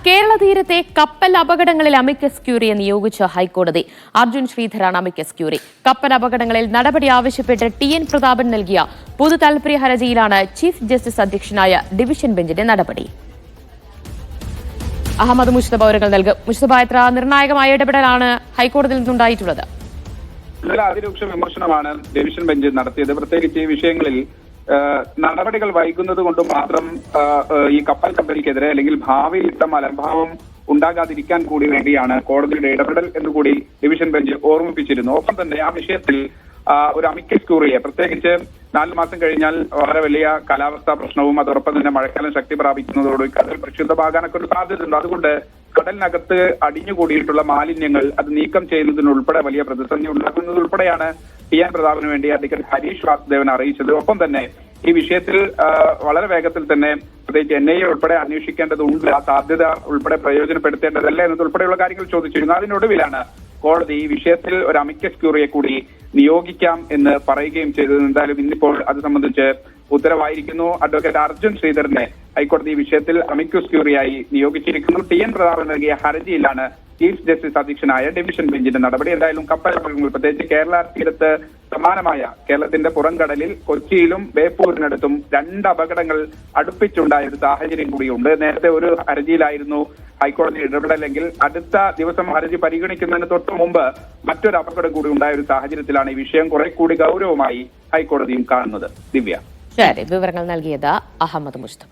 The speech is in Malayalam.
കേരള തീരത്തെ കപ്പൽ അപകടങ്ങളിൽ അമിക്കസ് ക്യൂറിയെ നിയോഗിച്ച ഹൈക്കോടതി. അർജുൻ ശ്രീധരാണ് അമിക്കസ് ക്യൂറി. കപ്പൽ അപകടങ്ങളിൽ നടപടി ആവശ്യപ്പെട്ട് ടി.എൻ. പ്രതാപൻ നൽകിയ പൊതു താൽപര്യ ഹർജിയിലാണ് ചീഫ് ജസ്റ്റിസ് അധ്യക്ഷനായ ഡിവിഷൻ ബെഞ്ചിന്റെ നടപടി. അഹമ്മദ് മുസ്തഫ വിവരങ്ങൾ നൽകും. മുസ്തഫ, എത്ര നിർണായകമായ ഇടപെടലാണ് ഹൈക്കോടതിയിൽ നിന്നുണ്ടായിട്ടുള്ളത്? അതിരൂക്ഷ വിമർശനമാണ് ഡിവിഷൻ ബെഞ്ച് നടത്തിയത്. പ്രത്യേകിച്ച് ഈ വിഷയങ്ങളിൽ നടപടികൾ വൈകുന്നത് കൊണ്ട് മാത്രം ഈ കപ്പൽ കമ്പനിക്കെതിരെ അല്ലെങ്കിൽ ഭാവിയിൽ ഇത്തരം അലംഭാവം ഉണ്ടാകാതിരിക്കാൻ കൂടി വേണ്ടിയാണ് കോടതിയുടെ ഇടപെടൽ എന്നുകൂടി ഡിവിഷൻ ബെഞ്ച് ഓർമ്മിപ്പിച്ചിരുന്നു. ഒപ്പം തന്നെ ആ വിഷയത്തിൽ ഒരു അമിക്കസ് ക്യൂറിയെ, പ്രത്യേകിച്ച് 4 മാസം കഴിഞ്ഞാൽ വളരെ വലിയ കാലാവസ്ഥാ പ്രശ്നവും അതോടൊപ്പം തന്നെ മഴക്കാലം ശക്തി പ്രാപിക്കുന്നതോടുകൂടി കടൽ പ്രക്ഷുബ്ധമാകാനൊക്കെ ഒരു സാധ്യതയുണ്ട്. അതുകൊണ്ട് കടലിനകത്ത് അടിഞ്ഞുകൂടിയിട്ടുള്ള മാലിന്യങ്ങൾ അത് നീക്കം ചെയ്യുന്നതിനുൾപ്പെടെ വലിയ പ്രതിസന്ധി ഉണ്ടാക്കുന്നതുൾപ്പെടെയാണ് ടി.എൻ. പ്രതാപന് വേണ്ടി അഡ്വക്കേറ്റ് ഹരീഷ് വാസുദേവൻ അറിയിച്ചത്. ഒപ്പം തന്നെ ഈ വിഷയത്തിൽ വളരെ വേഗത്തിൽ തന്നെ പ്രത്യേകിച്ച് NIA ഉൾപ്പെടെ അന്വേഷിക്കേണ്ടതുണ്ട്, ആ സാധ്യത ഉൾപ്പെടെ പ്രയോജനപ്പെടുത്തേണ്ടതല്ല എന്നതുൾപ്പെടെയുള്ള കാര്യങ്ങൾ ചോദിച്ചിരുന്നു. അതിനൊടുവിലാണ് കോടതി ഈ വിഷയത്തിൽ ഒരു അമിക്കസ് ക്യൂറിയെ കൂടി നിയോഗിക്കാം എന്ന് പറയുകയും ചെയ്തത്. എന്തായാലും ഇന്നിപ്പോൾ അത് സംബന്ധിച്ച് ഉത്തരവായിരിക്കുന്നു. അഡ്വക്കേറ്റ് അർജുൻ ശ്രീധരനെ ഹൈക്കോടതി ഈ വിഷയത്തിൽ അമിക്കസ് ക്യൂറിയായി നിയോഗിച്ചിരിക്കുന്നു. ടി.എൻ. പ്രതാപൻ നൽകിയ ഹർജിയിലാണ് ചീഫ് ജസ്റ്റിസ് അധ്യക്ഷനായ ഡിവിഷൻ ബെഞ്ചിന്റെ നടപടി. എന്തായാലും കപ്പൽ അപകടങ്ങൾ, പ്രത്യേകിച്ച് കേരള തീരത്ത് സമാനമായ കേരളത്തിന്റെ പുറംകടലിൽ കൊച്ചിയിലും ബേപ്പൂരിനടുത്തും 2 അപകടങ്ങൾ അടുപ്പിച്ചുണ്ടായ ഒരു സാഹചര്യം കൂടിയുണ്ട്. നേരത്തെ ഒരു ഹർജിയിലായിരുന്നു ഹൈക്കോടതി ഇടപെടലെങ്കിൽ അടുത്ത ദിവസം ഹർജി പരിഗണിക്കുന്നതിന് തൊട്ട് മുമ്പ് മറ്റൊരു അപകടം കൂടി ഉണ്ടായ ഒരു സാഹചര്യത്തിലാണ് ഈ വിഷയം കുറെ കൂടി ഗൗരവമായി ഹൈക്കോടതിയും കാണുന്നത്. ദിവ്യ, ശരി, വിവരങ്ങൾ നൽകിയത് അഹമ്മദ് മുസ്തഫ.